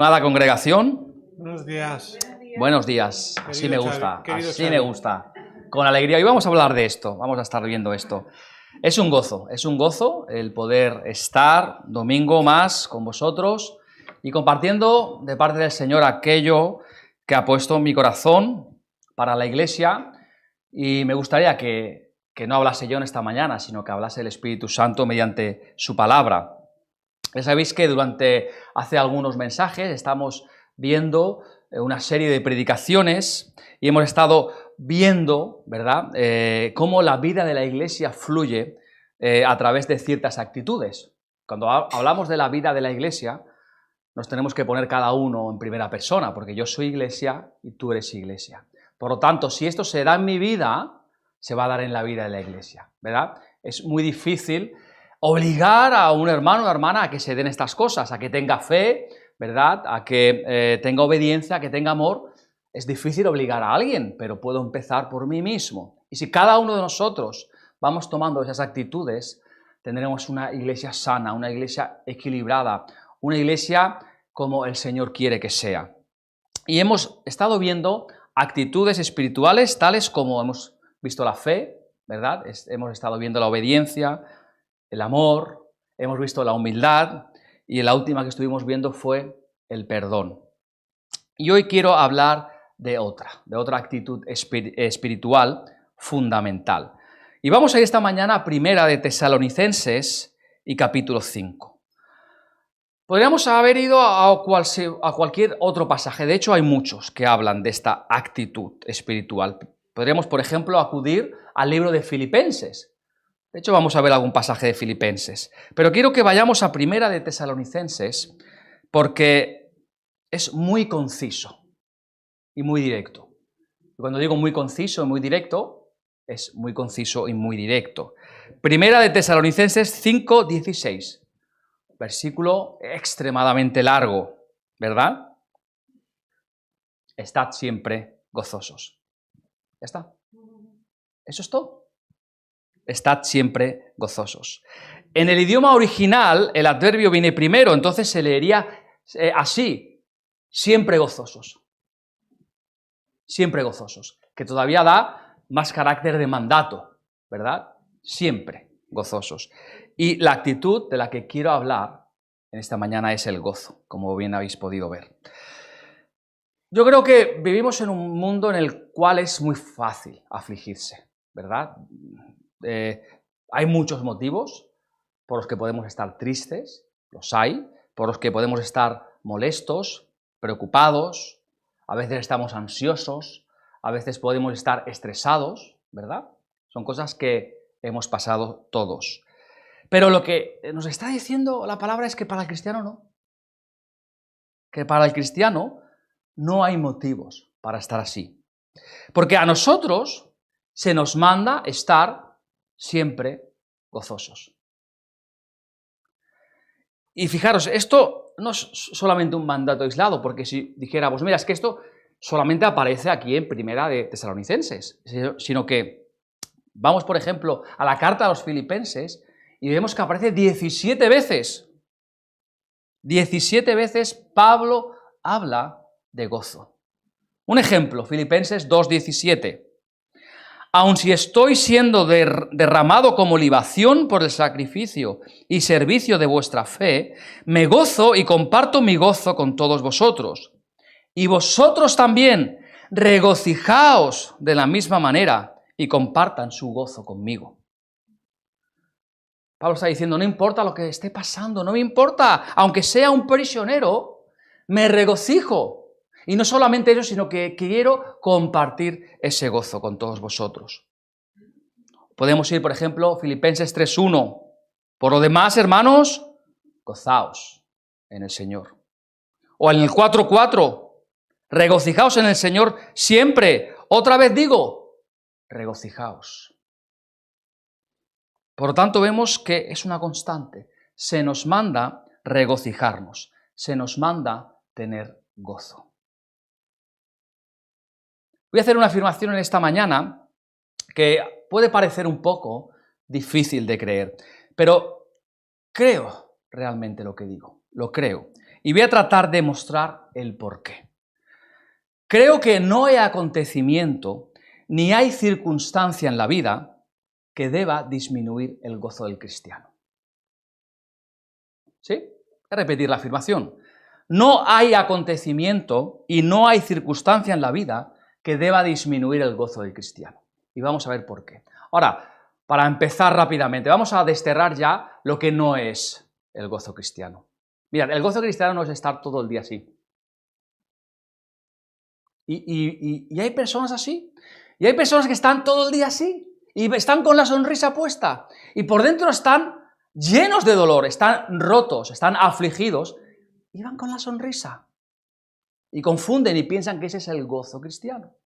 Amada congregación, Buenos días. buenos días. Así me gusta, Querido así Xavi. me gusta. Con alegría. Hoy vamos a hablar de esto, vamos a estar viendo esto. Es un gozo el poder estar domingo más con vosotros y compartiendo de parte del Señor aquello que ha puesto en mi corazón para la iglesia. Y me gustaría que no hablase yo en esta mañana, sino que hablase el Espíritu Santo mediante su palabra. Ya sabéis que hace algunos mensajes estamos viendo una serie de predicaciones y hemos estado viendo, ¿verdad?, cómo la vida de la iglesia fluye a través de ciertas actitudes. Cuando hablamos de la vida de la iglesia, nos tenemos que poner cada uno en primera persona, porque yo soy iglesia y tú eres iglesia. Por lo tanto, si esto se da en mi vida, se va a dar en la vida de la iglesia, ¿verdad? Es muy difícil obligar a un hermano o una hermana a que se den estas cosas, a que tenga fe, ¿verdad?, a que tenga obediencia, a que tenga amor. Es difícil obligar a alguien, pero puedo empezar por mí mismo. Y si cada uno de nosotros vamos tomando esas actitudes, tendremos una iglesia sana, una iglesia equilibrada, una iglesia como el Señor quiere que sea. Y hemos estado viendo actitudes espirituales tales como hemos visto la fe, ¿verdad? Hemos estado viendo la obediencia, el amor, hemos visto la humildad y la última que estuvimos viendo fue el perdón. Y hoy quiero hablar de otra actitud espiritual fundamental. Y vamos a ir esta mañana a Primera de Tesalonicenses y capítulo 5. Podríamos haber ido a cualquier otro pasaje, de hecho hay muchos que hablan de esta actitud espiritual. Podríamos, por ejemplo, acudir al libro de Filipenses. De hecho, vamos a ver algún pasaje de Filipenses. Pero quiero que vayamos a Primera de Tesalonicenses porque es muy conciso y muy directo. Y cuando digo muy conciso y muy directo, es muy conciso y muy directo. Primera de Tesalonicenses 5:16. Versículo extremadamente largo, ¿verdad? Estad siempre gozosos. ¿Ya está? ¿Eso es todo? Estad siempre gozosos. En el idioma original, el adverbio viene primero, entonces se leería así, siempre gozosos. Siempre gozosos, que todavía da más carácter de mandato, ¿verdad? Siempre gozosos. Y la actitud de la que quiero hablar en esta mañana es el gozo, como bien habéis podido ver. Yo creo que vivimos en un mundo en el cual es muy fácil afligirse, ¿verdad? Hay muchos motivos por los que podemos estar tristes, los hay, por los que podemos estar molestos, preocupados, a veces estamos ansiosos, a veces podemos estar estresados, ¿verdad? Son cosas que hemos pasado todos. Pero lo que nos está diciendo la palabra es que para el cristiano no. Que para el cristiano no hay motivos para estar así. Porque a nosotros se nos manda estar siempre gozosos. Y fijaros, esto no es solamente un mandato aislado, porque si dijéramos, mira, es que esto solamente aparece aquí en Primera de Tesalonicenses, sino que vamos, por ejemplo, a la carta a los Filipenses y vemos que aparece 17 veces. 17 veces Pablo habla de gozo. Un ejemplo, Filipenses 2:17. Aun si estoy siendo derramado como libación por el sacrificio y servicio de vuestra fe, me gozo y comparto mi gozo con todos vosotros. Y vosotros también regocijaos de la misma manera y compartan su gozo conmigo. Pablo está diciendo, no importa lo que esté pasando, no me importa, aunque sea un prisionero, me regocijo. Y no solamente eso, sino que quiero compartir ese gozo con todos vosotros. Podemos ir, por ejemplo, Filipenses 3:1. Por lo demás, hermanos, gozaos en el Señor. O en el 4:4, regocijaos en el Señor siempre. Otra vez digo, regocijaos. Por lo tanto, vemos que es una constante. Se nos manda regocijarnos, se nos manda tener gozo. Voy a hacer una afirmación en esta mañana que puede parecer un poco difícil de creer, pero creo realmente lo que digo, lo creo. y voy a tratar de mostrar el porqué. Creo que no hay acontecimiento ni hay circunstancia en la vida que deba disminuir el gozo del cristiano. ¿Sí? Voy a repetir la afirmación. No hay acontecimiento y no hay circunstancia en la vida que deba disminuir el gozo del cristiano. Y vamos a ver por qué. Ahora, para empezar rápidamente, vamos a desterrar ya lo que no es el gozo cristiano. Mirad, el gozo cristiano no es estar todo el día así. Y hay personas así. Y hay personas que están todo el día así. Y están con la sonrisa puesta. Y por dentro están llenos de dolor, están rotos, están afligidos. Y van con la sonrisa. Y confunden y piensan que ese es el gozo cristiano.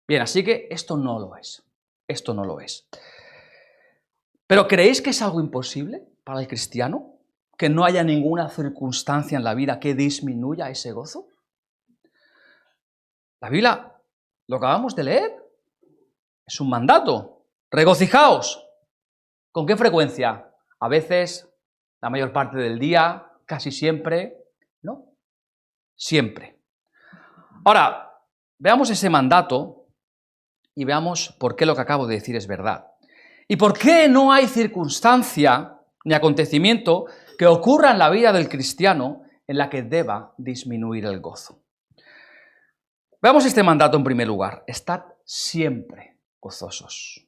Bien, así que esto no lo es. Esto no lo es. ¿Pero creéis que es algo imposible para el cristiano? ¿Que no haya ninguna circunstancia en la vida que disminuya ese gozo? La Biblia, lo acabamos de leer, es un mandato. Regocijaos. ¿Con qué frecuencia? A veces, la mayor parte del día, casi siempre, ¿no? Siempre. Ahora, veamos ese mandato y veamos por qué lo que acabo de decir es verdad. ¿Y por qué no hay circunstancia ni acontecimiento que ocurra en la vida del cristiano en la que deba disminuir el gozo? Veamos este mandato en primer lugar. Estad siempre gozosos.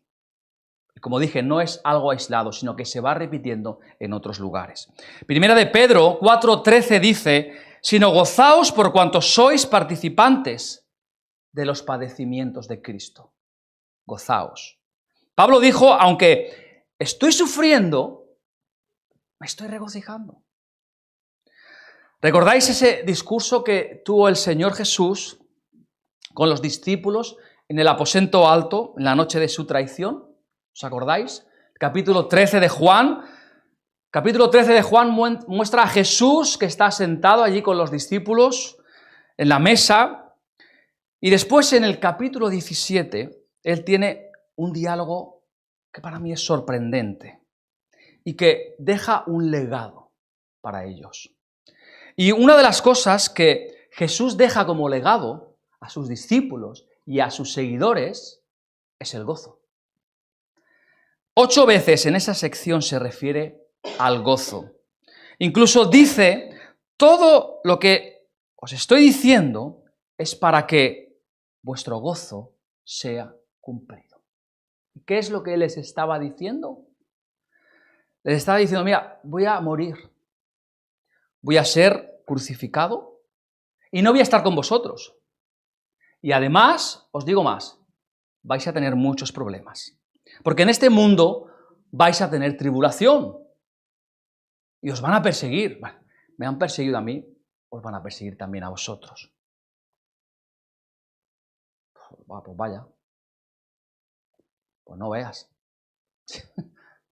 Y como dije, no es algo aislado, sino que se va repitiendo en otros lugares. Primera de Pedro 4:13 dice, sino gozaos por cuanto sois participantes de los padecimientos de Cristo. Gozaos. Pablo dijo, aunque estoy sufriendo, me estoy regocijando. ¿Recordáis ese discurso que tuvo el Señor Jesús con los discípulos en el aposento alto en la noche de su traición? ¿Os acordáis? Capítulo 13 de Juan. Capítulo 13 de Juan muestra a Jesús que está sentado allí con los discípulos en la mesa. Y después en el capítulo 17, él tiene un diálogo que para mí es sorprendente y que deja un legado para ellos. Y una de las cosas que Jesús deja como legado a sus discípulos y a sus seguidores es el gozo. 8 veces en esa sección se refiere al gozo. Incluso dice, todo lo que os estoy diciendo es para que vuestro gozo sea cumplido. ¿Qué es lo que les estaba diciendo? Les estaba diciendo, mira, voy a morir, voy a ser crucificado y no voy a estar con vosotros. Y además, os digo más, vais a tener muchos problemas. Porque en este mundo vais a tener tribulación y os van a perseguir. Bueno, me han perseguido a mí, os van a perseguir también a vosotros. Pues vaya, pues no veas.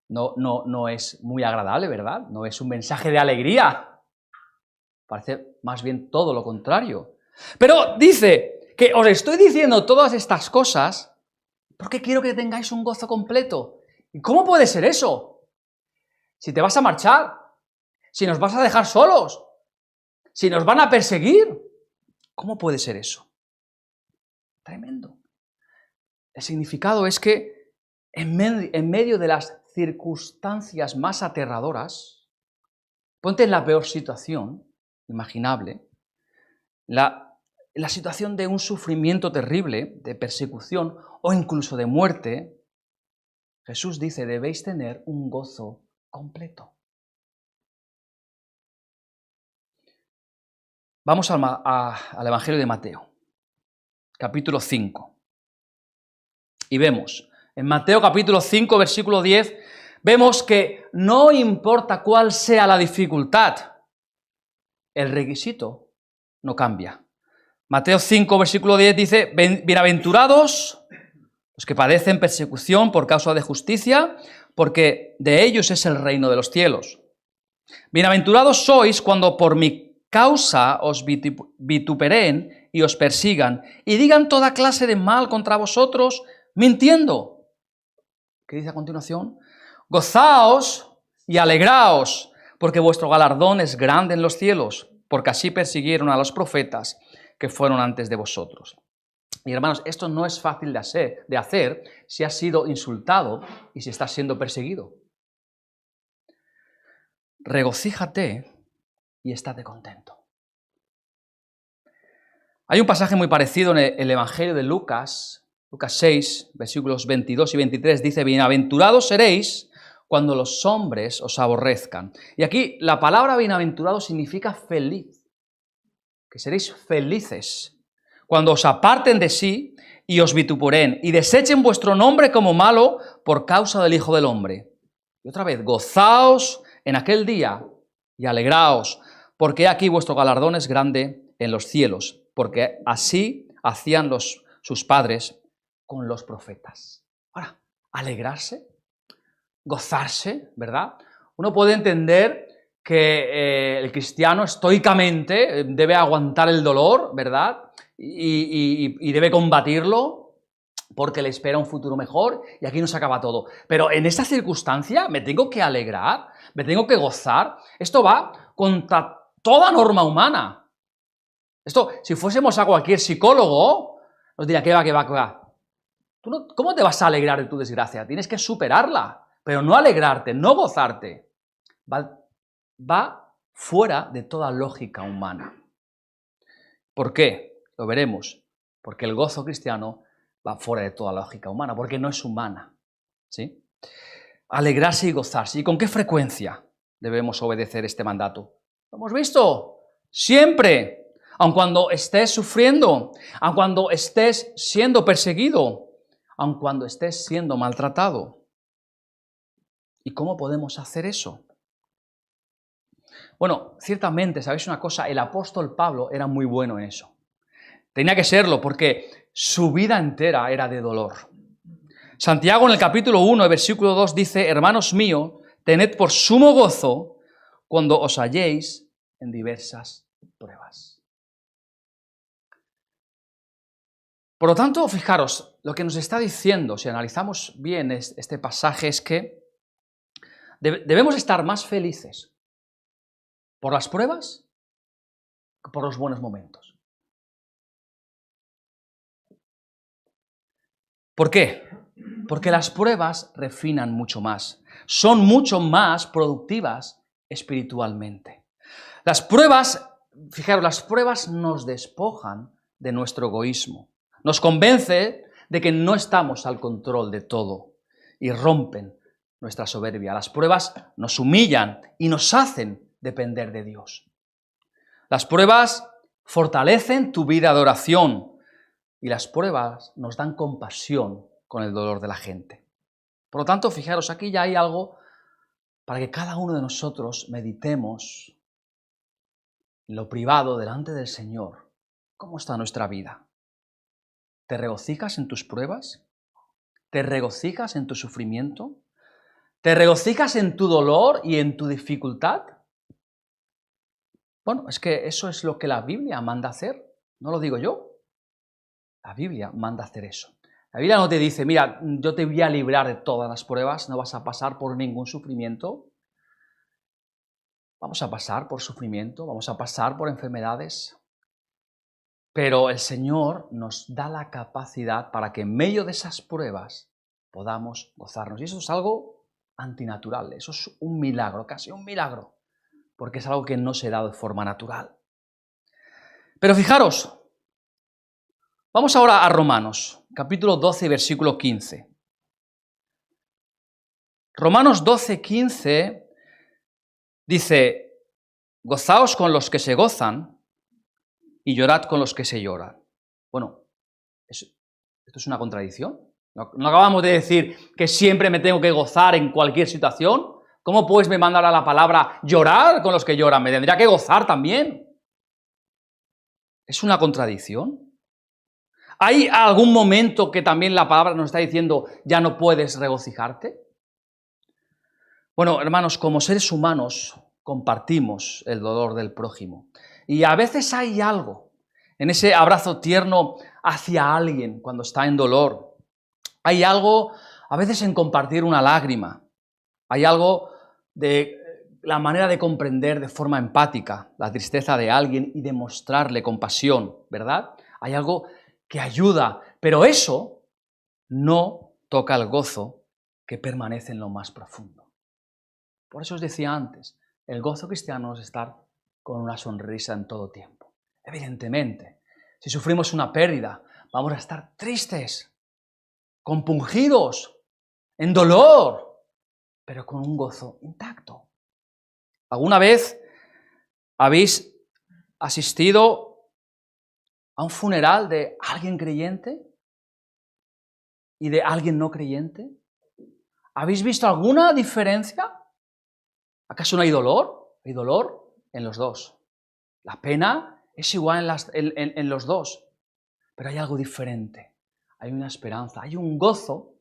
No es muy agradable, ¿verdad? No es un mensaje de alegría. Parece más bien todo lo contrario. Pero dice que os estoy diciendo todas estas cosas porque quiero que tengáis un gozo completo. ¿Y cómo puede ser eso? Si te vas a marchar, si nos vas a dejar solos, si nos van a perseguir, ¿cómo puede ser eso? Tremendo. El significado es que en medio de las circunstancias más aterradoras, ponte en la peor situación imaginable, la situación de un sufrimiento terrible, de persecución o incluso de muerte, Jesús dice, debéis tener un gozo completo. Vamos al Evangelio de Mateo, capítulo 5. Y vemos, en Mateo capítulo 5, versículo 10, vemos que no importa cuál sea la dificultad, el requisito no cambia. Mateo 5, versículo 10 dice, bienaventurados los que padecen persecución por causa de justicia, porque de ellos es el reino de los cielos. Bienaventurados sois cuando por mi causa os vituperen y os persigan, y digan toda clase de mal contra vosotros, mintiendo. ¿Qué dice a continuación? Gozaos y alegraos, porque vuestro galardón es grande en los cielos, porque así persiguieron a los profetas que fueron antes de vosotros. Y hermanos, esto no es fácil de hacer si has sido insultado y si estás siendo perseguido. Regocíjate y estate contento. Hay un pasaje muy parecido en el Evangelio de Lucas 6, versículos 22 y 23, dice: bienaventurados seréis cuando los hombres os aborrezcan. Y aquí la palabra bienaventurado significa feliz, que seréis felices cuando os aparten de sí y os vitupuren y desechen vuestro nombre como malo por causa del Hijo del Hombre. Y otra vez, gozaos en aquel día y alegraos, porque aquí vuestro galardón es grande en los cielos, porque así hacían sus padres con los profetas. Ahora, alegrarse, gozarse, ¿verdad? Uno puede entender que el cristiano estoicamente debe aguantar el dolor, ¿verdad? Y debe combatirlo porque le espera un futuro mejor y aquí no se acaba todo. Pero en esta circunstancia me tengo que alegrar, me tengo que gozar. Esto va contra toda norma humana. Esto, si fuésemos a cualquier psicólogo, nos diría, ¿qué va? ¿Cómo te vas a alegrar de tu desgracia? Tienes que superarla, pero no alegrarte, no gozarte. Va fuera de toda lógica humana. ¿Por qué? Lo veremos. Porque el gozo cristiano va fuera de toda lógica humana, porque no es humana. ¿Sí? Alegrarse y gozarse. ¿Y con qué frecuencia debemos obedecer este mandato? ¿Lo hemos visto? Siempre. Aun cuando estés sufriendo, aun cuando estés siendo perseguido, aun cuando estés siendo maltratado. ¿Y cómo podemos hacer eso? Bueno, ciertamente, ¿sabéis una cosa? El apóstol Pablo era muy bueno en eso. Tenía que serlo porque su vida entera era de dolor. Santiago en el capítulo 1, versículo 2 dice: hermanos míos, tened por sumo gozo cuando os halléis en diversas pruebas. Por lo tanto, fijaros, lo que nos está diciendo, si analizamos bien este pasaje, es que debemos estar más felices por las pruebas que por los buenos momentos. ¿Por qué? Porque las pruebas refinan mucho más, son mucho más productivas espiritualmente. Las pruebas, fijaros, las pruebas nos despojan de nuestro egoísmo, nos convence de que no estamos al control de todo y rompen nuestra soberbia. Las pruebas nos humillan y nos hacen depender de Dios. Las pruebas fortalecen tu vida de oración y las pruebas nos dan compasión con el dolor de la gente. Por lo tanto, fijaros, aquí ya hay algo para que cada uno de nosotros meditemos en lo privado delante del Señor. ¿Cómo está nuestra vida? ¿Te regocijas en tus pruebas? ¿Te regocijas en tu sufrimiento? ¿Te regocijas en tu dolor y en tu dificultad? Bueno, es que eso es lo que la Biblia manda hacer, no lo digo yo. La Biblia manda hacer eso. La Biblia no te dice, mira, yo te voy a librar de todas las pruebas, no vas a pasar por ningún sufrimiento. Vamos a pasar por sufrimiento, vamos a pasar por enfermedades. Pero el Señor nos da la capacidad para que en medio de esas pruebas podamos gozarnos. Y eso es algo antinatural, eso es un milagro, casi un milagro, porque es algo que no se da de forma natural. Pero fijaros, vamos ahora a Romanos, capítulo 12, versículo 15. Romanos 12, 15 dice: gozaos con los que se gozan y llorad con los que se lloran. Bueno, ¿esto es una contradicción? ¿No acabamos de decir que siempre me tengo que gozar en cualquier situación? ¿Cómo pues me manda ahora la palabra llorar con los que lloran? ¿Me tendría que gozar también? ¿Es una contradicción? ¿Hay algún momento que también la palabra nos está diciendo ya no puedes regocijarte? Bueno, hermanos, como seres humanos compartimos el dolor del prójimo. Y a veces hay algo en ese abrazo tierno hacia alguien cuando está en dolor. Hay algo a veces en compartir una lágrima. Hay algo de la manera de comprender de forma empática la tristeza de alguien y demostrarle compasión, ¿verdad? Hay algo que ayuda, pero eso no toca el gozo que permanece en lo más profundo. Por eso os decía antes, el gozo cristiano es estar con una sonrisa en todo tiempo. Evidentemente, si sufrimos una pérdida, vamos a estar tristes, compungidos, en dolor, pero con un gozo intacto. ¿Alguna vez habéis asistido a un funeral de alguien creyente y de alguien no creyente? ¿Habéis visto alguna diferencia? ¿Acaso no hay dolor? Hay dolor en los dos. La pena es igual en los dos, pero hay algo diferente. Hay una esperanza, hay un gozo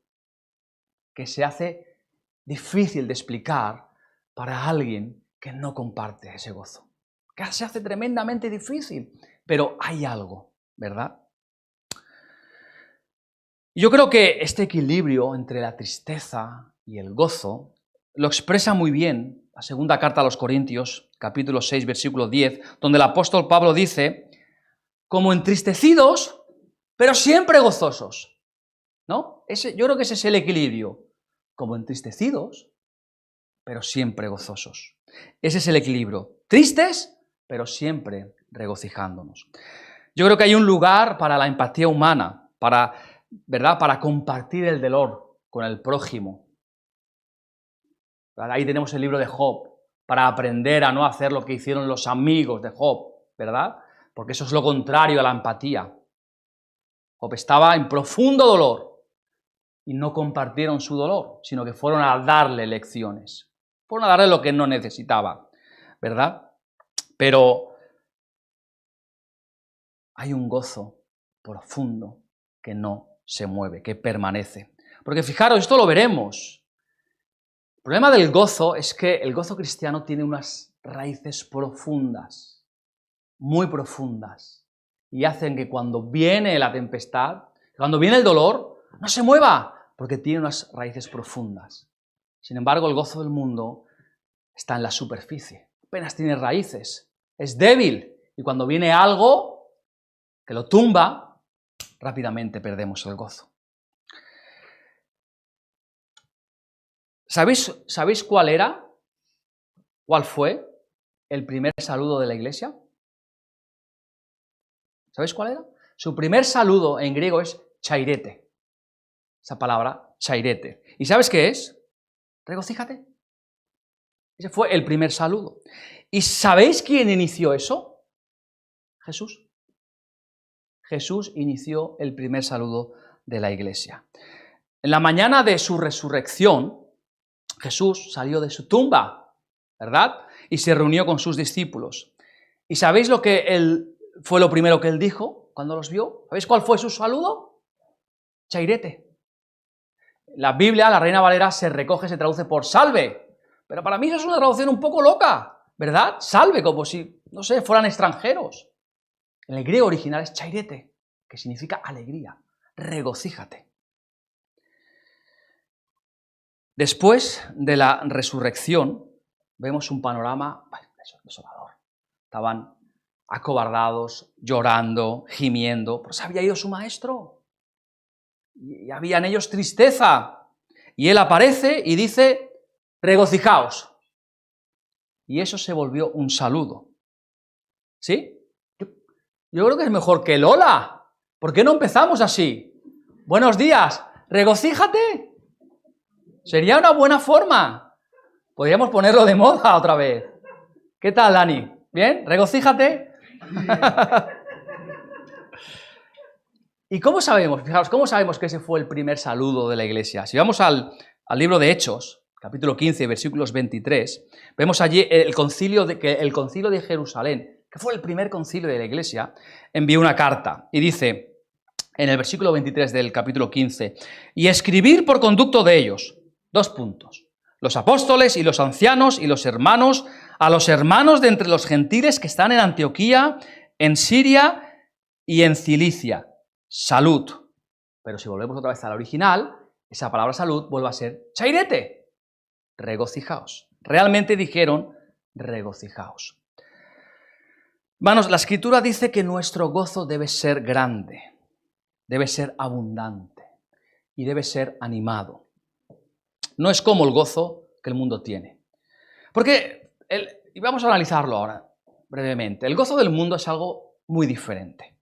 que se hace difícil de explicar para alguien que no comparte ese gozo. Que se hace tremendamente difícil, pero hay algo, ¿verdad? Yo creo que este equilibrio entre la tristeza y el gozo lo expresa muy bien la segunda carta a los Corintios, capítulo 6, versículo 10, donde el apóstol Pablo dice, como entristecidos, pero siempre gozosos, ¿no? Yo creo que ese es el equilibrio, como entristecidos, pero siempre gozosos. Ese es el equilibrio, tristes, pero siempre regocijándonos. Yo creo que hay un lugar para la empatía humana, ¿verdad? Para compartir el dolor con el prójimo. Ahí tenemos el libro de Job, para aprender a no hacer lo que hicieron los amigos de Job, ¿verdad? Porque eso es lo contrario a la empatía. Job estaba en profundo dolor y no compartieron su dolor, sino que fueron a darle lecciones. Fueron a darle lo que no necesitaba, ¿verdad? Pero hay un gozo profundo que no se mueve, que permanece. Porque fijaros, esto lo veremos. El problema del gozo es que el gozo cristiano tiene unas raíces profundas, muy profundas, y hacen que cuando viene la tempestad, cuando viene el dolor, no se mueva, porque tiene unas raíces profundas. Sin embargo, el gozo del mundo está en la superficie, apenas tiene raíces, es débil, y cuando viene algo que lo tumba, rápidamente perdemos el gozo. ¿Sabéis cuál fue el primer saludo de la iglesia? ¿Sabéis cuál era? Su primer saludo en griego es chairete. Esa palabra, chairete. ¿Y sabes qué es? Regocíjate. Ese fue el primer saludo. ¿Y sabéis quién inició eso? Jesús. Jesús inició el primer saludo de la iglesia. En la mañana de su resurrección, Jesús salió de su tumba, ¿verdad? Y se reunió con sus discípulos. ¿Y sabéis fue lo primero que él dijo cuando los vio? ¿Sabéis cuál fue su saludo? Chairete. La Biblia, la Reina Valera, se traduce por salve. Pero para mí eso es una traducción un poco loca, ¿verdad? Salve, como si, no sé, fueran extranjeros. En el griego original es chairete, que significa alegría, regocíjate. Después de la resurrección, vemos un panorama desolador. Estaban acobardados, llorando, gimiendo, pues había ido su maestro. Y había en ellos tristeza. Y él aparece y dice, regocijaos. Y eso se volvió un saludo. ¿Sí? Yo creo que es mejor que el hola. ¿Por qué no empezamos así? Buenos días, regocíjate. Sería una buena forma. Podríamos ponerlo de moda otra vez. ¿Qué tal, Dani? ¿Bien? ¿Regocíjate? ¿Y cómo sabemos? Fijaos, ¿cómo sabemos que ese fue el primer saludo de la iglesia? Si vamos al libro de Hechos, capítulo 15, versículos 23, vemos allí el concilio de Jerusalén, que fue el primer concilio de la iglesia, envió una carta y dice, en el versículo 23 del capítulo 15, y escribir por conducto de ellos, 2 puntos, los apóstoles y los ancianos y los hermanos, a los hermanos de entre los gentiles que están en Antioquía, en Siria y en Cilicia. Salud. Pero si volvemos otra vez a la original, esa palabra salud vuelve a ser chairete. Regocijaos. Realmente dijeron regocijaos. Hermanos, la Escritura dice que nuestro gozo debe ser grande, debe ser abundante y debe ser animado. No es como el gozo que el mundo tiene. Porque, y vamos a analizarlo ahora brevemente, el gozo del mundo es algo muy diferente.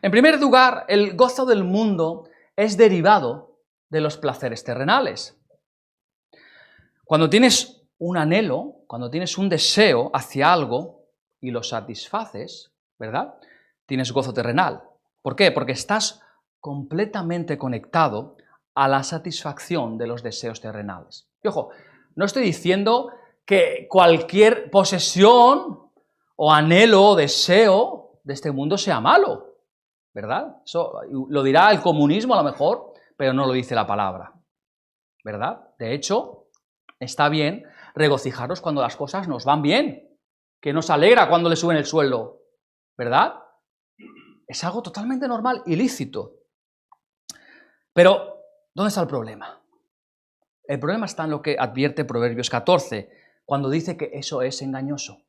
En primer lugar, el gozo del mundo es derivado de los placeres terrenales. Cuando tienes un anhelo, cuando tienes un deseo hacia algo y lo satisfaces, ¿verdad? Tienes gozo terrenal. ¿Por qué? Porque estás completamente conectado a la satisfacción de los deseos terrenales. Y ojo, no estoy diciendo que cualquier posesión o anhelo o deseo de este mundo sea malo, ¿verdad? Eso lo dirá el comunismo a lo mejor, pero no lo dice la palabra, ¿verdad? De hecho, está bien regocijaros cuando las cosas nos van bien, que nos alegra cuando le suben el sueldo, ¿verdad? Es algo totalmente normal y lícito. Pero, ¿dónde está el problema? El problema está en lo que advierte Proverbios 14, cuando dice que eso es engañoso.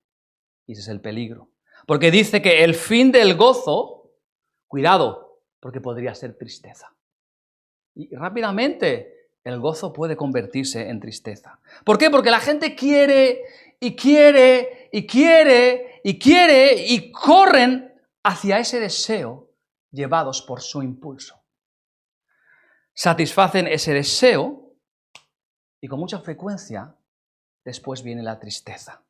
Y ese es el peligro. Porque dice que el fin del gozo, cuidado, porque podría ser tristeza. Y rápidamente el gozo puede convertirse en tristeza. ¿Por qué? Porque la gente quiere y quiere y quiere y quiere y corren hacia ese deseo llevados por su impulso. Satisfacen ese deseo y con mucha frecuencia después viene la tristeza.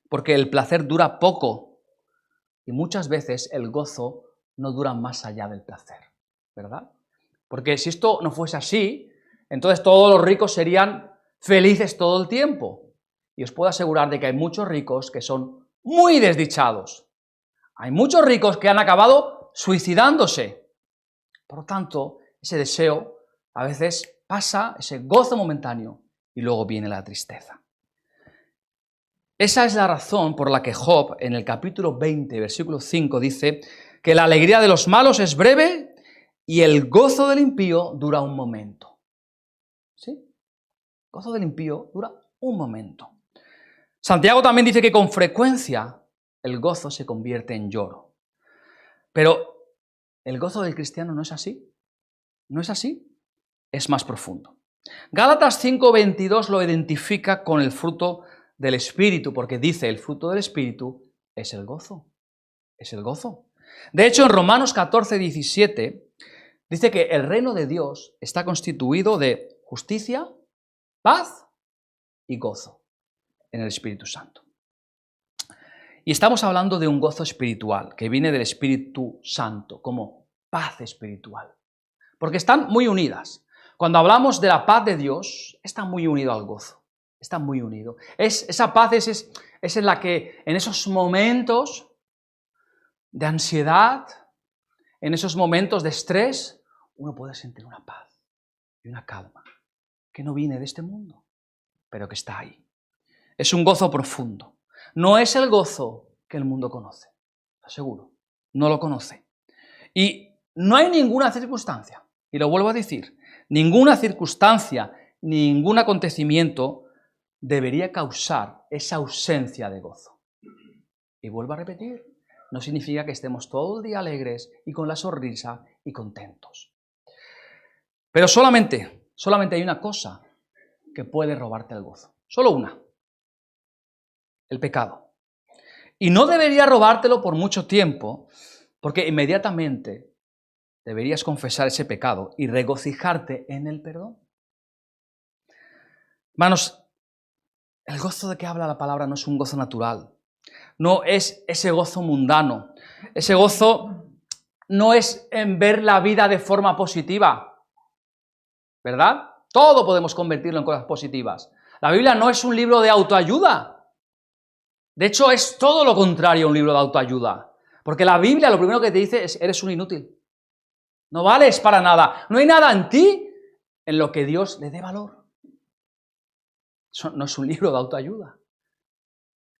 Porque el placer dura poco y muchas veces el gozo no dura más allá del placer, ¿verdad? Porque si esto no fuese así, entonces todos los ricos serían felices todo el tiempo. Y os puedo asegurar de que hay muchos ricos que son muy desdichados. Hay muchos ricos que han acabado suicidándose. Por lo tanto, ese deseo a veces pasa, ese gozo momentáneo, y luego viene la tristeza. Esa es la razón por la que Job, en el capítulo 20, versículo 5, dice que la alegría de los malos es breve y el gozo del impío dura un momento. ¿Sí? El gozo del impío dura un momento. Santiago también dice que con frecuencia el gozo se convierte en lloro. Pero el gozo del cristiano no es así. No es así. Es más profundo. Gálatas 5:22 lo identifica con el fruto del Espíritu, porque dice el fruto del Espíritu es el gozo. Es el gozo. De hecho, en Romanos 14:17 dice que el reino de Dios está constituido de justicia, paz y gozo en el Espíritu Santo. Y estamos hablando de un gozo espiritual que viene del Espíritu Santo, como paz espiritual. Porque están muy unidas. Cuando hablamos de la paz de Dios, está muy unido al gozo. Está muy unido. Esa paz es en la que en esos momentos de ansiedad, en esos momentos de estrés, uno puede sentir una paz y una calma que no viene de este mundo, pero que está ahí. Es un gozo profundo. No es el gozo que el mundo conoce, aseguro. No lo conoce. Y no hay ninguna circunstancia, y lo vuelvo a decir, ninguna circunstancia, ningún acontecimiento debería causar esa ausencia de gozo. Y vuelvo a repetir, no significa que estemos todo el día alegres y con la sonrisa y contentos. Pero solamente hay una cosa que puede robarte el gozo. Solo una. El pecado. Y no debería robártelo por mucho tiempo, porque inmediatamente deberías confesar ese pecado y regocijarte en el perdón. Hermanos, el gozo de que habla la palabra no es un gozo natural. No es ese gozo mundano. Ese gozo no es en ver la vida de forma positiva, ¿verdad? Todo podemos convertirlo en cosas positivas. La Biblia no es un libro de autoayuda. De hecho, es todo lo contrario a un libro de autoayuda. Porque la Biblia lo primero que te dice es, eres un inútil. No vales para nada. No hay nada en ti en lo que Dios le dé valor. Eso no es un libro de autoayuda.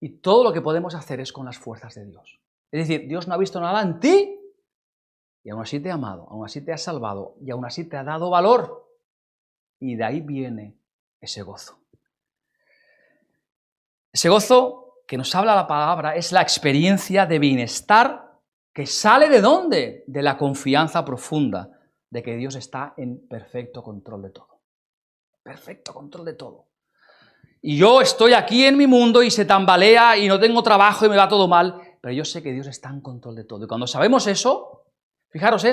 Y todo lo que podemos hacer es con las fuerzas de Dios. Es decir, Dios no ha visto nada en ti y aún así te ha amado, aún así te ha salvado y aún así te ha dado valor. Y de ahí viene ese gozo. Ese gozo que nos habla la palabra es la experiencia de bienestar que sale ¿de dónde? De la confianza profunda de que Dios está en perfecto control de todo. Perfecto control de todo. Y yo estoy aquí en mi mundo y se tambalea y no tengo trabajo y me va todo mal, pero yo sé que Dios está en control de todo. Y cuando sabemos eso, fijaros,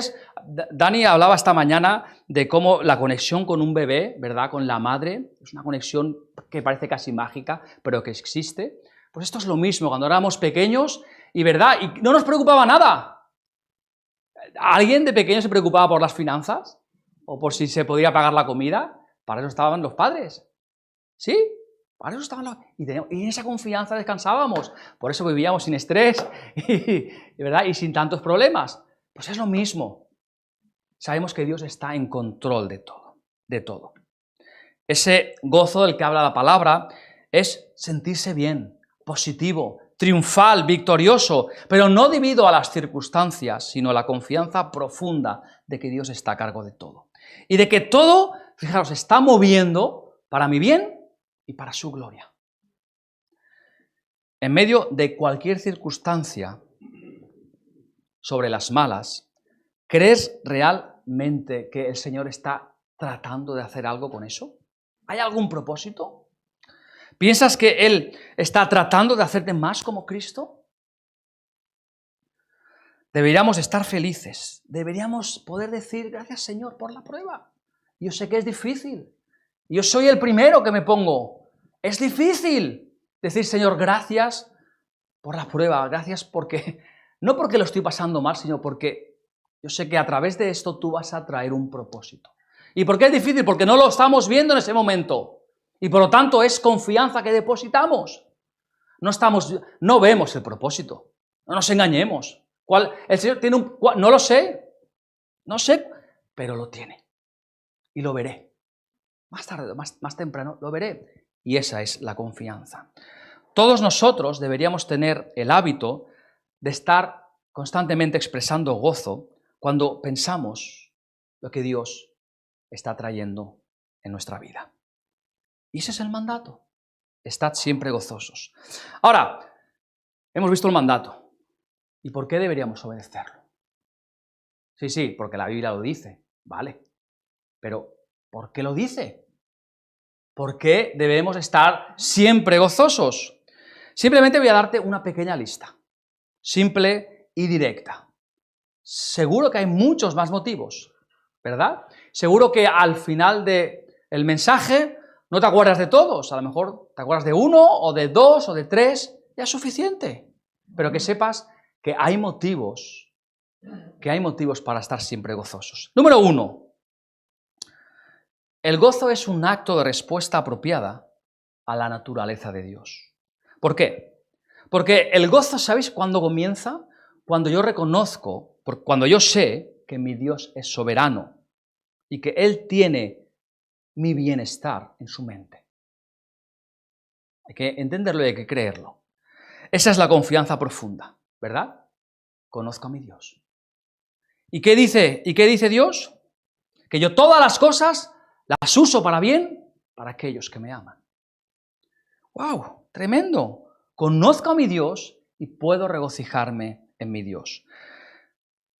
Dani hablaba esta mañana de cómo la conexión con un bebé, ¿verdad? Con la madre, es una conexión que parece casi mágica, pero que existe. Pues esto es lo mismo, cuando éramos pequeños y, ¿verdad? Y no nos preocupaba nada. ¿Alguien de pequeño se preocupaba por las finanzas? ¿O por si se podía pagar la comida? Para eso estaban los padres. ¿Sí? Para eso estaban y en esa confianza descansábamos. Por eso vivíamos sin estrés ¿verdad? Y sin tantos problemas. Pues es lo mismo. Sabemos que Dios está en control de todo. De todo. Ese gozo del que habla la palabra es sentirse bien, positivo, triunfal, victorioso, pero no debido a las circunstancias, sino a la confianza profunda de que Dios está a cargo de todo. Y de que todo, fijaros, está moviendo para mi bien y para su gloria. En medio de cualquier circunstancia sobre las malas, ¿crees realmente que el Señor está tratando de hacer algo con eso? ¿Hay algún propósito? ¿Piensas que Él está tratando de hacerte más como Cristo? Deberíamos estar felices, deberíamos poder decir, gracias Señor por la prueba. Yo sé que es difícil, yo soy el primero que me pongo. Es difícil decir, Señor, gracias por la prueba, gracias porque, no porque lo estoy pasando mal, sino porque yo sé que a través de esto tú vas a traer un propósito. ¿Y por qué es difícil? Porque no lo estamos viendo en ese momento. Y por lo tanto es confianza que depositamos. No vemos el propósito, no nos engañemos. El Señor tiene no lo sé, no sé, pero lo tiene. Y lo veré. Más tarde, más temprano, lo veré. Y esa es la confianza. Todos nosotros deberíamos tener el hábito de estar constantemente expresando gozo cuando pensamos lo que Dios está trayendo en nuestra vida. Y ese es el mandato. Estad siempre gozosos. Ahora, hemos visto el mandato. ¿Y por qué deberíamos obedecerlo? Sí, porque la Biblia lo dice. Vale. Pero, ¿por qué lo dice? ¿Por qué debemos estar siempre gozosos? Simplemente voy a darte una pequeña lista. Simple y directa. Seguro que hay muchos más motivos, ¿verdad? Seguro que al final del mensaje no te acuerdas de todos. A lo mejor te acuerdas de uno, o de dos, o de tres. Ya es suficiente. Pero que sepas que hay motivos para estar siempre gozosos. Número 1. El gozo es un acto de respuesta apropiada a la naturaleza de Dios. ¿Por qué? Porque el gozo, ¿sabéis cuándo comienza? Cuando yo reconozco, cuando yo sé que mi Dios es soberano y que Él tiene mi bienestar en su mente. Hay que entenderlo y hay que creerlo. Esa es la confianza profunda, ¿verdad? Conozco a mi Dios. ¿Y qué dice Dios? Que yo todas las cosas las uso para bien para aquellos que me aman. ¡Wow! Tremendo. Conozco a mi Dios y puedo regocijarme en mi Dios.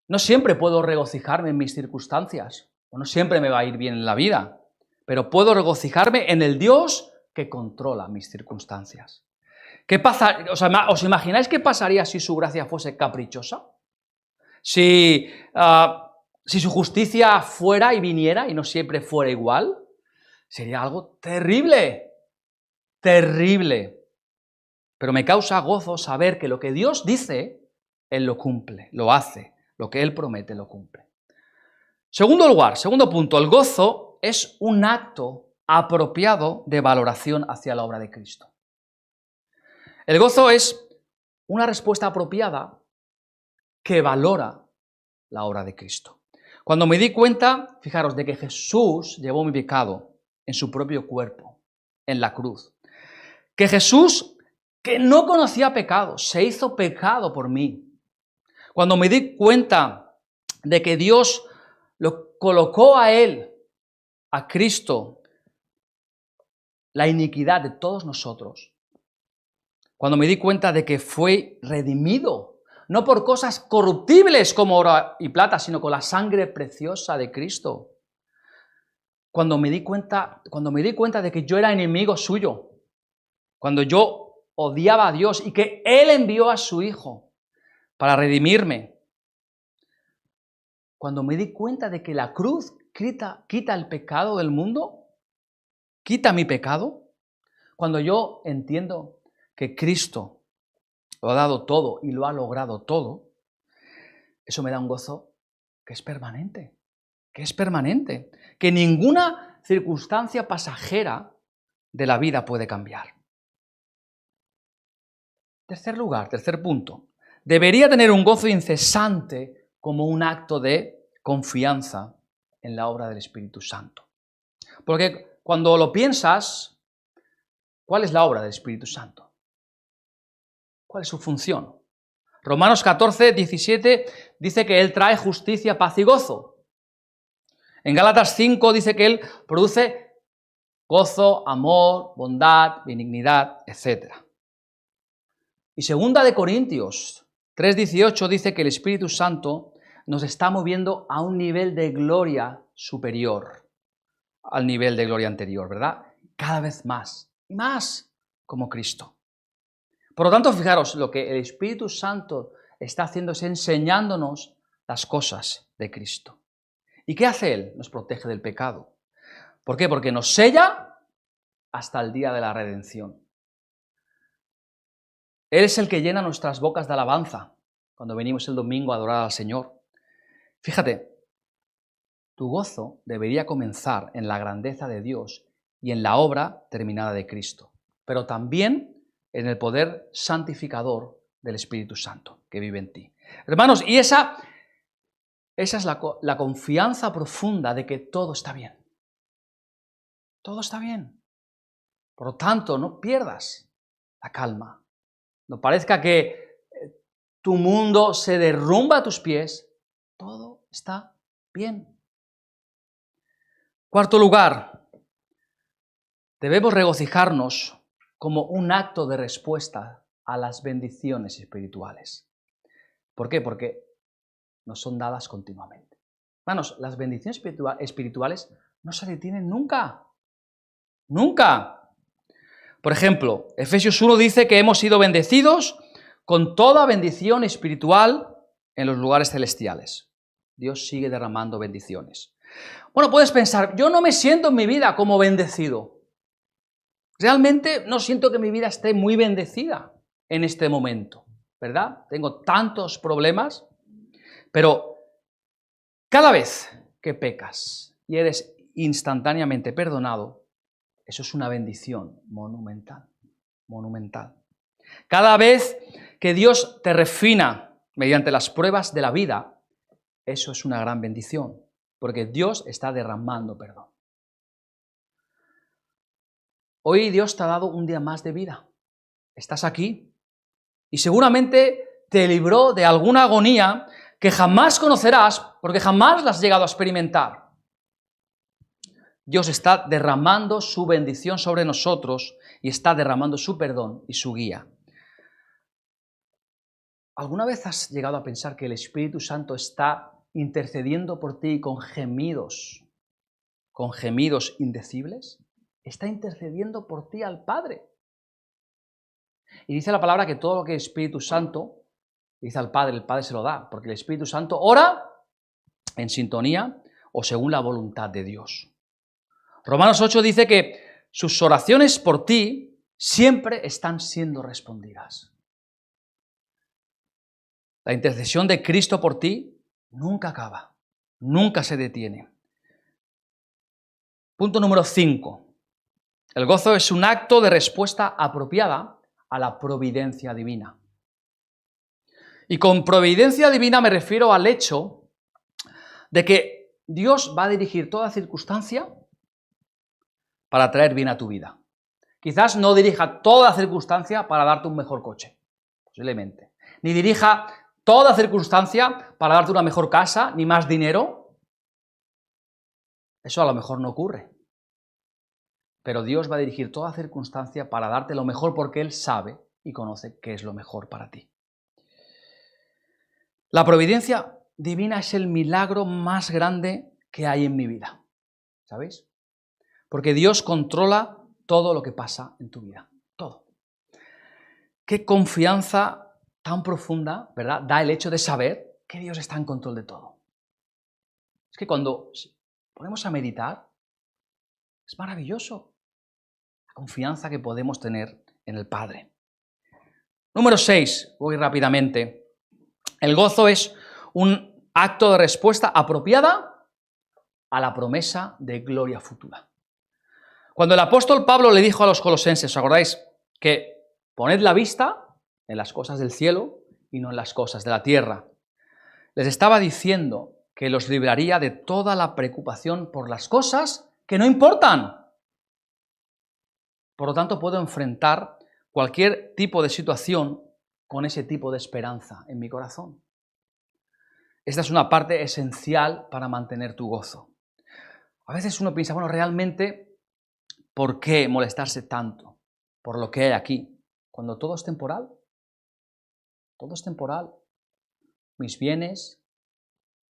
No siempre puedo regocijarme en mis circunstancias, o no siempre me va a ir bien en la vida, pero puedo regocijarme en el Dios que controla mis circunstancias. ¿Qué pasa? ¿Os imagináis qué pasaría si su gracia fuese caprichosa? Si su justicia fuera y viniera y no siempre fuera igual, sería algo terrible, terrible. Pero me causa gozo saber que lo que Dios dice, Él lo cumple, lo hace, lo que Él promete lo cumple. Segundo punto, el gozo es un acto apropiado de valoración hacia la obra de Cristo. El gozo es una respuesta apropiada que valora la obra de Cristo. Cuando me di cuenta, fijaros, de que Jesús llevó mi pecado en su propio cuerpo, en la cruz. Que Jesús, que no conocía pecado, se hizo pecado por mí. Cuando me di cuenta de que Dios lo colocó a Él, a Cristo, la iniquidad de todos nosotros, Cuando me di cuenta de que fue redimido, no por cosas corruptibles como oro y plata, sino con la sangre preciosa de Cristo. Cuando me di cuenta de que yo era enemigo suyo, cuando yo odiaba a Dios y que Él envió a su Hijo para redimirme, cuando me di cuenta de que la cruz quita el pecado del mundo, quita mi pecado, cuando yo entiendo que Cristo lo ha dado todo y lo ha logrado todo, eso me da un gozo que es permanente, que ninguna circunstancia pasajera de la vida puede cambiar. Tercer punto, debería tener un gozo incesante como un acto de confianza en la obra del Espíritu Santo. Porque cuando lo piensas, ¿cuál es la obra del Espíritu Santo? ¿Cuál es su función? Romanos 14, 17 dice que Él trae justicia, paz y gozo. En Gálatas 5 dice que Él produce gozo, amor, bondad, benignidad, etc. Y 2 de Corintios 3:18 dice que el Espíritu Santo nos está moviendo a un nivel de gloria superior al nivel de gloria anterior, ¿verdad? Cada vez más y más como Cristo. Por lo tanto, fijaros, lo que el Espíritu Santo está haciendo es enseñándonos las cosas de Cristo. ¿Y qué hace Él? Nos protege del pecado. ¿Por qué? Porque nos sella hasta el día de la redención. Él es el que llena nuestras bocas de alabanza cuando venimos el domingo a adorar al Señor. Fíjate, tu gozo debería comenzar en la grandeza de Dios y en la obra terminada de Cristo, pero también en el poder santificador del Espíritu Santo que vive en ti. Hermanos, y esa es la confianza profunda de que todo está bien. Todo está bien. Por lo tanto, no pierdas la calma. No parezca que tu mundo se derrumba a tus pies. Todo está bien. Cuarto lugar, debemos regocijarnos como un acto de respuesta a las bendiciones espirituales. ¿Por qué? Porque nos son dadas continuamente. Hermanos, las bendiciones espirituales no se detienen nunca. Nunca. Por ejemplo, Efesios 1 dice que hemos sido bendecidos con toda bendición espiritual en los lugares celestiales. Dios sigue derramando bendiciones. Bueno, puedes pensar, yo no me siento en mi vida como bendecido. Realmente no siento que mi vida esté muy bendecida en este momento, ¿verdad? Tengo tantos problemas, pero cada vez que pecas y eres instantáneamente perdonado, eso es una bendición monumental, monumental. Cada vez que Dios te refina mediante las pruebas de la vida, eso es una gran bendición, porque Dios está derramando perdón. Hoy Dios te ha dado un día más de vida. Estás aquí y seguramente te libró de alguna agonía que jamás conocerás porque jamás la has llegado a experimentar. Dios está derramando su bendición sobre nosotros y está derramando su perdón y su guía. ¿Alguna vez has llegado a pensar que el Espíritu Santo está intercediendo por ti con gemidos indecibles? Está intercediendo por ti al Padre. Y dice la palabra que todo lo que el Espíritu Santo dice al Padre, el Padre se lo da, porque el Espíritu Santo ora en sintonía o según la voluntad de Dios. Romanos 8 dice que sus oraciones por ti siempre están siendo respondidas. La intercesión de Cristo por ti nunca acaba, nunca se detiene. Punto número 5. El gozo es un acto de respuesta apropiada a la providencia divina. Y con providencia divina me refiero al hecho de que Dios va a dirigir toda circunstancia para traer bien a tu vida. Quizás no dirija toda circunstancia para darte un mejor coche, posiblemente. Ni dirija toda circunstancia para darte una mejor casa, ni más dinero. Eso a lo mejor no ocurre. Pero Dios va a dirigir toda circunstancia para darte lo mejor porque Él sabe y conoce qué es lo mejor para ti. La providencia divina es el milagro más grande que hay en mi vida, ¿sabéis? Porque Dios controla todo lo que pasa en tu vida, todo. Qué confianza tan profunda, ¿verdad?, da el hecho de saber que Dios está en control de todo. Es que cuando ponemos a meditar, es maravilloso la confianza que podemos tener en el Padre. Número 6, voy rápidamente. El gozo es un acto de respuesta apropiada a la promesa de gloria futura. Cuando el apóstol Pablo le dijo a los colosenses, ¿os acordáis? Que poned la vista en las cosas del cielo y no en las cosas de la tierra. Les estaba diciendo que los libraría de toda la preocupación por las cosas que no importan. Por lo tanto, puedo enfrentar cualquier tipo de situación con ese tipo de esperanza en mi corazón. Esta es una parte esencial para mantener tu gozo. A veces uno piensa, bueno, realmente, ¿por qué molestarse tanto por lo que hay aquí? Cuando todo es temporal. Todo es temporal. Mis bienes,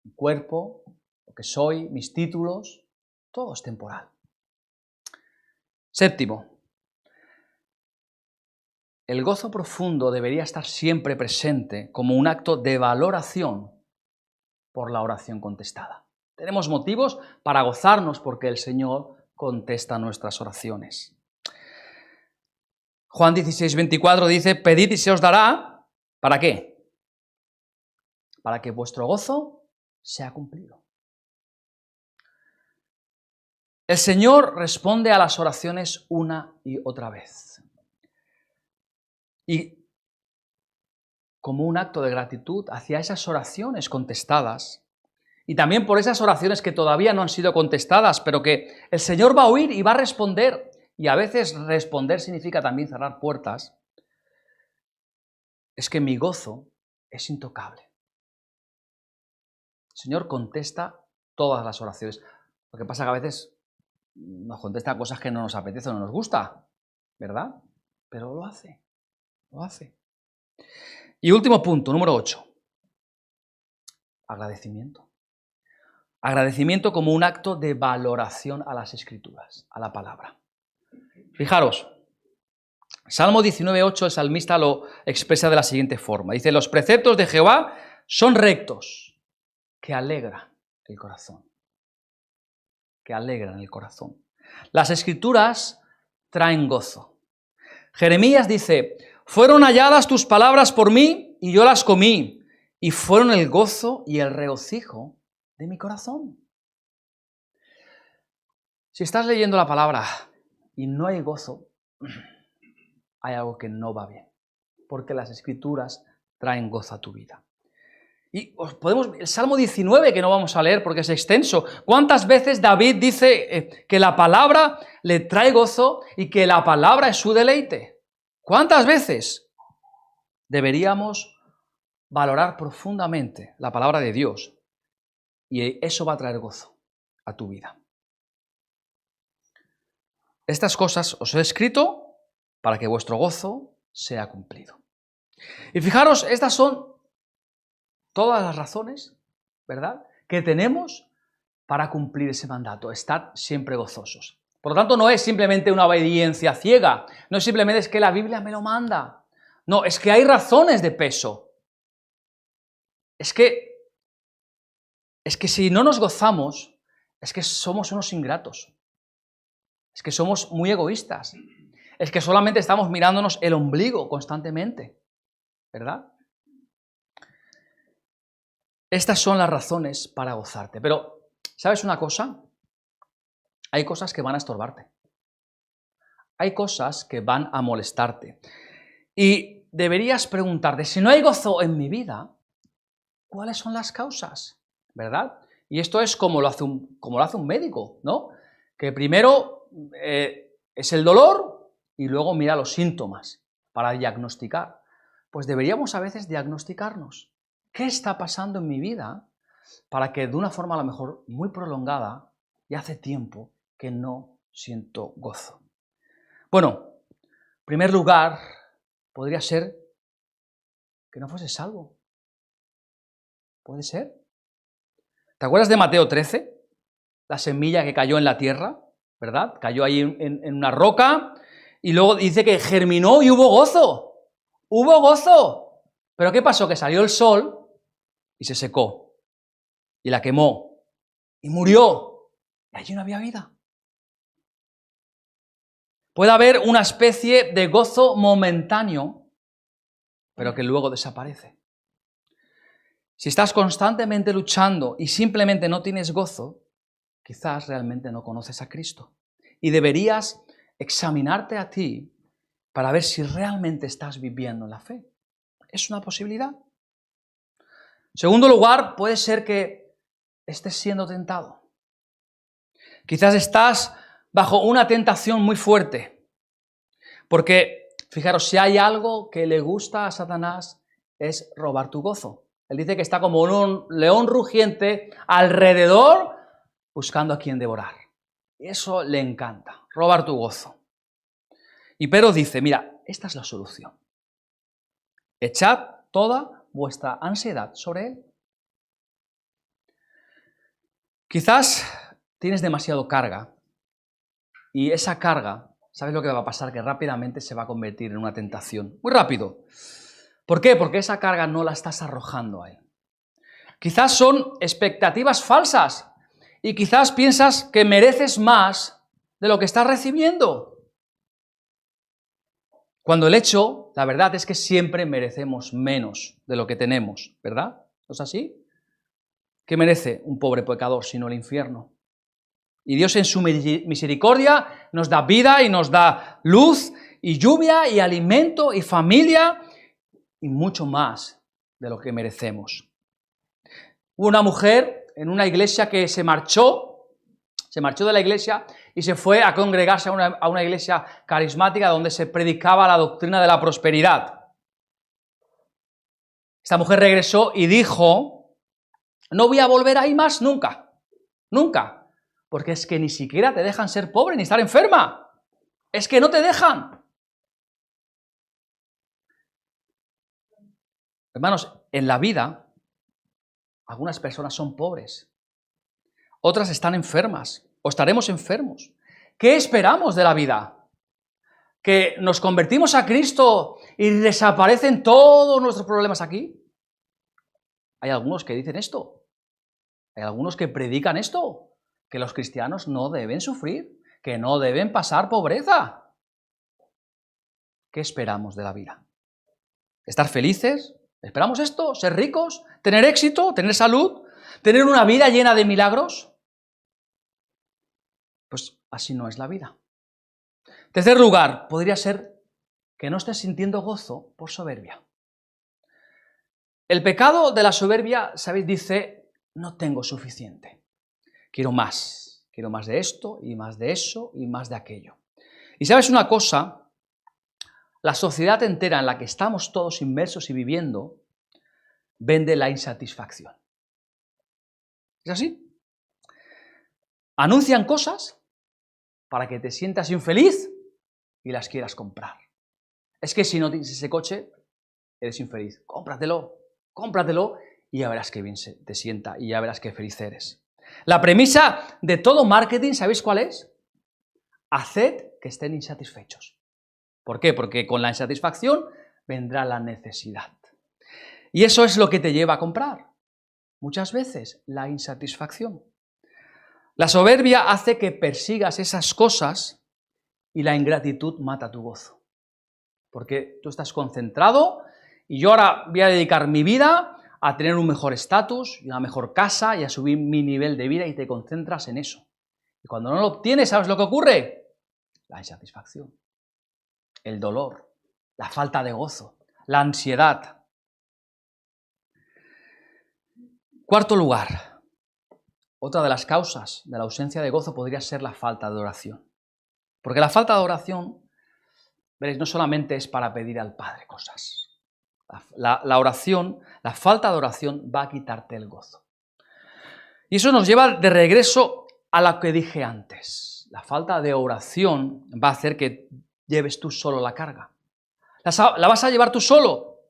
mi cuerpo, lo que soy, mis títulos, todo es temporal. Séptimo, el gozo profundo debería estar siempre presente como un acto de valoración por la oración contestada. Tenemos motivos para gozarnos porque el Señor contesta nuestras oraciones. Juan 16:24 dice, pedid y se os dará, ¿para qué? Para que vuestro gozo sea cumplido. El Señor responde a las oraciones una y otra vez. Y como un acto de gratitud hacia esas oraciones contestadas, y también por esas oraciones que todavía no han sido contestadas, pero que el Señor va a oír y va a responder, y a veces responder significa también cerrar puertas, es que mi gozo es intocable. El Señor contesta todas las oraciones. Lo que pasa es que a veces nos contesta cosas que no nos apetece o no nos gusta, ¿verdad? Pero lo hace, lo hace. Y último punto, número 8. Agradecimiento. Agradecimiento como un acto de valoración a las Escrituras, a la palabra. Fijaros, Salmo 19:8, el salmista lo expresa de la siguiente forma. Dice, los preceptos de Jehová son rectos, que alegran el corazón. Que alegran el corazón. Las Escrituras traen gozo. Jeremías dice, fueron halladas tus palabras por mí y yo las comí, y fueron el gozo y el regocijo de mi corazón. Si estás leyendo la palabra y no hay gozo, hay algo que no va bien, porque las Escrituras traen gozo a tu vida. Y el Salmo 19, que no vamos a leer porque es extenso, ¿cuántas veces David dice que la palabra le trae gozo y que la palabra es su deleite? ¿Cuántas veces? Deberíamos valorar profundamente la palabra de Dios y eso va a traer gozo a tu vida. Estas cosas os he escrito para que vuestro gozo sea cumplido. Y fijaros, estas son todas las razones, ¿verdad?, que tenemos para cumplir ese mandato, estar siempre gozosos. Por lo tanto, no es simplemente una obediencia ciega, no es simplemente es que la Biblia me lo manda. No, es que hay razones de peso. Es que si no nos gozamos, es que somos unos ingratos. Es que somos muy egoístas. Es que solamente estamos mirándonos el ombligo constantemente, ¿verdad? Estas son las razones para gozarte. Pero, ¿sabes una cosa? Hay cosas que van a estorbarte. Hay cosas que van a molestarte. Y deberías preguntarte, si no hay gozo en mi vida, ¿cuáles son las causas? ¿Verdad? Y esto es como lo hace un médico, ¿no? Que primero es el dolor y luego mira los síntomas para diagnosticar. Pues deberíamos a veces diagnosticarnos. ¿Qué está pasando en mi vida para que de una forma a lo mejor muy prolongada, y hace tiempo que no siento gozo? Bueno, en primer lugar, podría ser que no fuese salvo. ¿Puede ser? ¿Te acuerdas de Mateo 13? La semilla que cayó en la tierra, ¿verdad? Cayó ahí en una roca y luego dice que germinó y hubo gozo. ¡Hubo gozo! ¿Pero qué pasó? Que salió el sol y se secó y la quemó y murió. Y allí no había vida. Puede haber una especie de gozo momentáneo, pero que luego desaparece. Si estás constantemente luchando y simplemente no tienes gozo, quizás realmente no conoces a Cristo. Y deberías examinarte a ti para ver si realmente estás viviendo la fe. Es una posibilidad. En segundo lugar, puede ser que estés siendo tentado. Quizás estás bajo una tentación muy fuerte. Porque, fijaros, si hay algo que le gusta a Satanás es robar tu gozo. Él dice que está como un león rugiente alrededor buscando a quien devorar. Y eso le encanta, robar tu gozo. Y Pedro dice, mira, esta es la solución. Echad toda vuestra ansiedad sobre él. Quizás tienes demasiado carga y esa carga, ¿sabes lo que va a pasar? Que rápidamente se va a convertir en una tentación. Muy rápido. ¿Por qué? Porque esa carga no la estás arrojando a él. Quizás son expectativas falsas y quizás piensas que mereces más de lo que estás recibiendo. Cuando el hecho, la verdad es que siempre merecemos menos de lo que tenemos, ¿verdad? ¿No es así? ¿Qué merece un pobre pecador sino el infierno? Y Dios en su misericordia nos da vida y nos da luz y lluvia y alimento y familia y mucho más de lo que merecemos. Hubo una mujer en una iglesia que se marchó de la iglesia y se fue a congregarse a una iglesia carismática donde se predicaba la doctrina de la prosperidad. Esta mujer regresó y dijo, no voy a volver ahí más nunca, nunca, porque es que ni siquiera te dejan ser pobre ni estar enferma, es que no te dejan. Hermanos, en la vida, algunas personas son pobres, otras están enfermas o estaremos enfermos. ¿Qué esperamos de la vida? ¿Que nos convertimos a Cristo y desaparecen todos nuestros problemas aquí? Hay algunos que dicen esto, hay algunos que predican esto, que los cristianos no deben sufrir, que no deben pasar pobreza. ¿Qué esperamos de la vida? ¿Estar felices? ¿Esperamos esto? ¿Ser ricos? ¿Tener éxito? ¿Tener salud? ¿Tener una vida llena de milagros? Pues así no es la vida. Tercer lugar, podría ser que no estés sintiendo gozo por soberbia. El pecado de la soberbia, ¿sabéis? Dice, no tengo suficiente. Quiero más de esto y más de eso y más de aquello. Y ¿sabes una cosa? La sociedad entera en la que estamos todos inmersos y viviendo vende la insatisfacción. ¿Es así? Anuncian cosas para que te sientas infeliz y las quieras comprar. Es que si no tienes ese coche, eres infeliz. Cómpratelo y ya verás qué bien te sienta y ya verás qué feliz eres. La premisa de todo marketing, ¿sabéis cuál es? Haced que estén insatisfechos. ¿Por qué? Porque con la insatisfacción vendrá la necesidad. Y eso es lo que te lleva a comprar. Muchas veces, la insatisfacción. La soberbia hace que persigas esas cosas y la ingratitud mata tu gozo. Porque tú estás concentrado y yo ahora voy a dedicar mi vida a tener un mejor estatus y una mejor casa y a subir mi nivel de vida y te concentras en eso. Y cuando no lo obtienes, ¿sabes lo que ocurre? La insatisfacción, el dolor, la falta de gozo, la ansiedad. Cuarto lugar, otra de las causas de la ausencia de gozo podría ser la falta de oración. Porque la falta de oración, veréis, no solamente es para pedir al Padre cosas. La oración, la falta de oración va a quitarte el gozo. Y eso nos lleva de regreso a lo que dije antes. La falta de oración va a hacer que lleves tú solo la carga. la vas a llevar tú solo,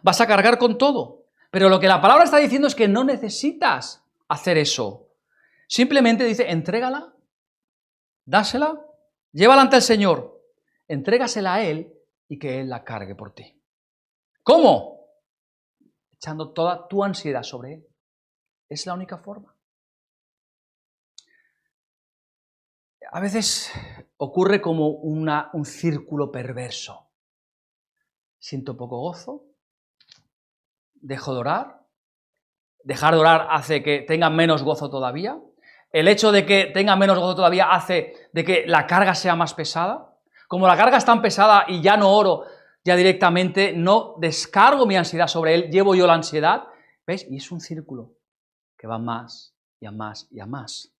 vas a cargar con todo. Pero lo que la palabra está diciendo es que no necesitas hacer eso. Simplemente dice, entrégala, dásela, llévala ante el Señor, entrégasela a Él y que Él la cargue por ti. ¿Cómo? Echando toda tu ansiedad sobre Él. Es la única forma. A veces ocurre como un círculo perverso. Siento poco gozo, dejo de orar, dejar de orar hace que tenga menos gozo todavía. El hecho de que tenga menos gozo todavía hace de que la carga sea más pesada. Como la carga es tan pesada y ya no oro, ya directamente no descargo mi ansiedad sobre Él, llevo yo la ansiedad. ¿Veis? Y es un círculo que va más y a más y a más.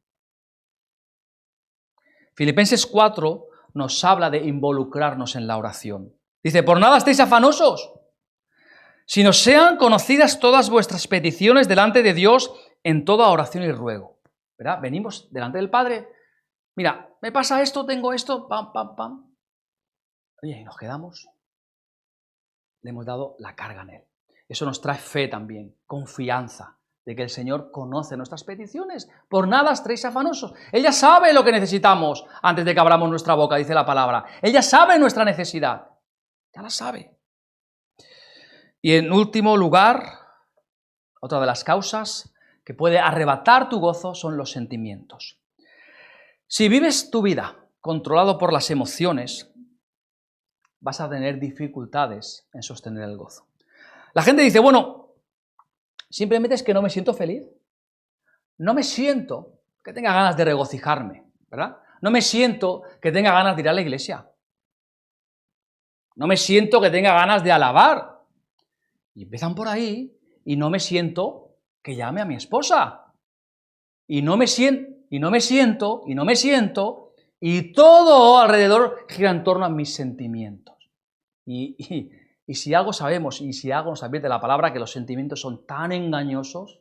Filipenses 4 nos habla de involucrarnos en la oración. Dice, por nada estéis afanosos, sino sean conocidas todas vuestras peticiones delante de Dios en toda oración y ruego. ¿Verdad? Venimos delante del Padre. Mira, me pasa esto, tengo esto, pam, pam, pam. Oye, y nos quedamos. Le hemos dado la carga en Él. Eso nos trae fe también, confianza de que el Señor conoce nuestras peticiones. Por nada estéis afanosos. Él ya sabe lo que necesitamos antes de que abramos nuestra boca, dice la palabra. Él ya sabe nuestra necesidad. Ya la sabe. Y en último lugar, otra de las causas que puede arrebatar tu gozo son los sentimientos. Si vives tu vida controlado por las emociones, vas a tener dificultades en sostener el gozo. La gente dice, bueno, simplemente es que no me siento feliz. No me siento que tenga ganas de regocijarme, ¿verdad? No me siento que tenga ganas de ir a la iglesia. No me siento que tenga ganas de alabar. Y empiezan por ahí y no me siento que llame a mi esposa. Y no me siento, y todo alrededor gira en torno a mis sentimientos. Y si algo sabemos, y si algo nos advierte la palabra, que los sentimientos son tan engañosos,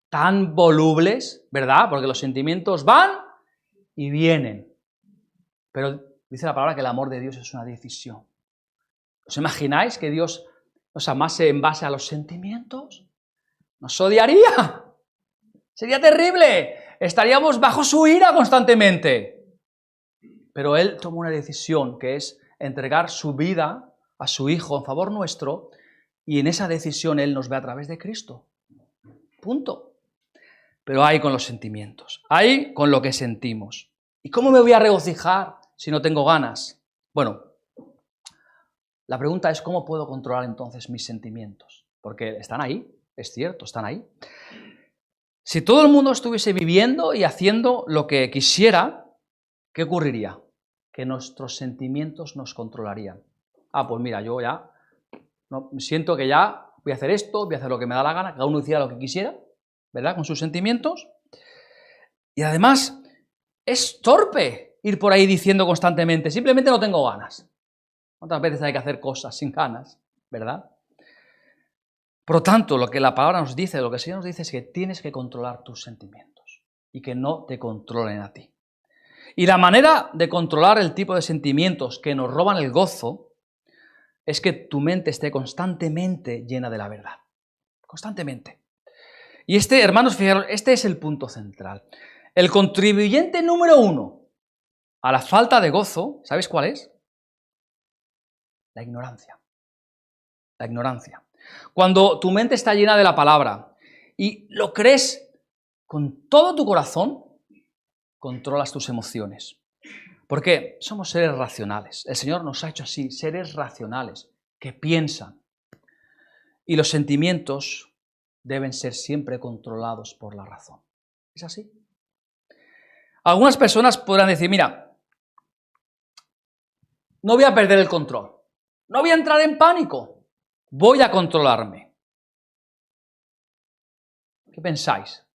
tan volubles, ¿verdad? Porque los sentimientos van y vienen. Pero dice la palabra que el amor de Dios es una decisión. ¿Os imagináis que Dios nos amase en base a los sentimientos? Nos odiaría. Sería terrible. Estaríamos bajo su ira constantemente. Pero Él tomó una decisión que es entregar su vida a su Hijo en favor nuestro, y en esa decisión Él nos ve a través de Cristo. Punto. Pero hay con los sentimientos, hay con lo que sentimos. ¿Y cómo me voy a regocijar si no tengo ganas? Bueno, la pregunta es ¿cómo puedo controlar entonces mis sentimientos? Porque están ahí, es cierto, están ahí. Si todo el mundo estuviese viviendo y haciendo lo que quisiera, ¿qué ocurriría? Que nuestros sentimientos nos controlarían. Pues mira, yo ya siento que ya voy a hacer esto, voy a hacer lo que me da la gana, cada uno hiciera lo que quisiera, ¿verdad? Con sus sentimientos. Y además, es torpe ir por ahí diciendo constantemente, simplemente no tengo ganas. ¿Cuántas veces hay que hacer cosas sin ganas, verdad? Por lo tanto, lo que la palabra nos dice, lo que el Señor nos dice es que tienes que controlar tus sentimientos y que no te controlen a ti. Y la manera de controlar el tipo de sentimientos que nos roban el gozo es que tu mente esté constantemente llena de la verdad. Constantemente. Y hermanos, fijaros, este es el punto central. El contribuyente número 1 a la falta de gozo, ¿sabes cuál es? La ignorancia. La ignorancia. Cuando tu mente está llena de la palabra y lo crees con todo tu corazón, controlas tus emociones. Porque somos seres racionales. El Señor nos ha hecho así, seres racionales, que piensan. Y los sentimientos deben ser siempre controlados por la razón. ¿Es así? Algunas personas podrán decir, mira, no voy a perder el control, no voy a entrar en pánico, voy a controlarme. ¿Qué pensáis?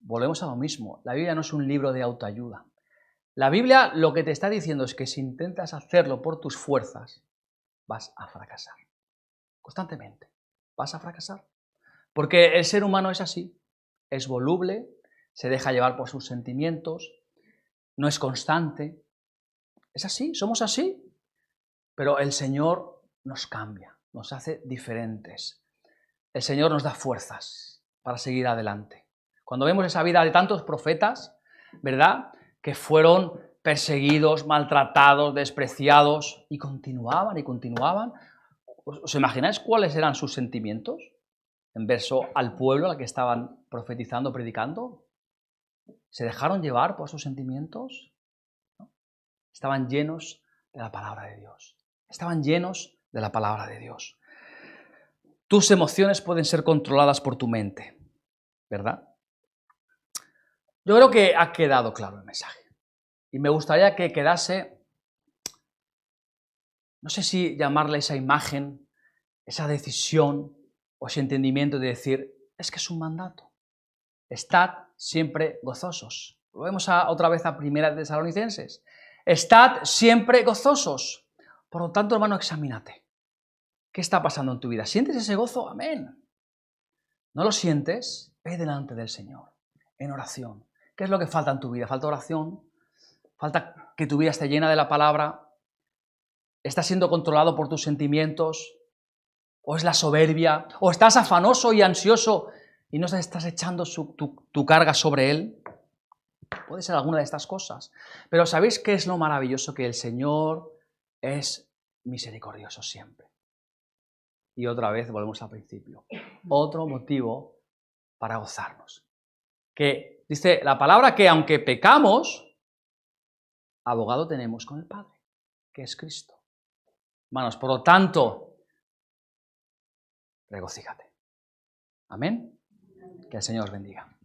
Volvemos a lo mismo. La Biblia no es un libro de autoayuda. La Biblia lo que te está diciendo es que si intentas hacerlo por tus fuerzas, vas a fracasar. Constantemente. Vas a fracasar. Porque el ser humano es así. Es voluble, se deja llevar por sus sentimientos, no es constante. Es así, somos así. Pero el Señor nos cambia, nos hace diferentes. El Señor nos da fuerzas para seguir adelante. Cuando vemos esa vida de tantos profetas, ¿verdad?, que fueron perseguidos, maltratados, despreciados, y continuaban y continuaban. ¿Os imagináis cuáles eran sus sentimientos en verso al pueblo al que estaban profetizando, predicando? ¿Se dejaron llevar por sus sentimientos? ¿No? Estaban llenos de la palabra de Dios. Estaban llenos de la palabra de Dios. Tus emociones pueden ser controladas por tu mente, ¿verdad? Yo creo que ha quedado claro el mensaje. Y me gustaría que quedase, no sé si llamarle esa imagen, esa decisión o ese entendimiento de decir, es que es un mandato. Estad siempre gozosos. Volvemos otra vez a 1 Tesalonicenses. Estad siempre gozosos. Por lo tanto, hermano, examínate. ¿Qué está pasando en tu vida? ¿Sientes ese gozo? Amén. ¿No lo sientes? Ve delante del Señor, en oración. ¿Qué es lo que falta en tu vida? ¿Falta oración? ¿Falta que tu vida esté llena de la palabra? ¿Estás siendo controlado por tus sentimientos? ¿O es la soberbia? ¿O estás afanoso y ansioso y no estás echando tu carga sobre Él? Puede ser alguna de estas cosas. Pero ¿sabéis qué es lo maravilloso? Que el Señor es misericordioso siempre. Y otra vez volvemos al principio. Otro motivo para gozarnos. Que dice la palabra que aunque pecamos, abogado tenemos con el Padre, que es Cristo. Hermanos, por lo tanto, regocíjate. Amén. Que el Señor os bendiga.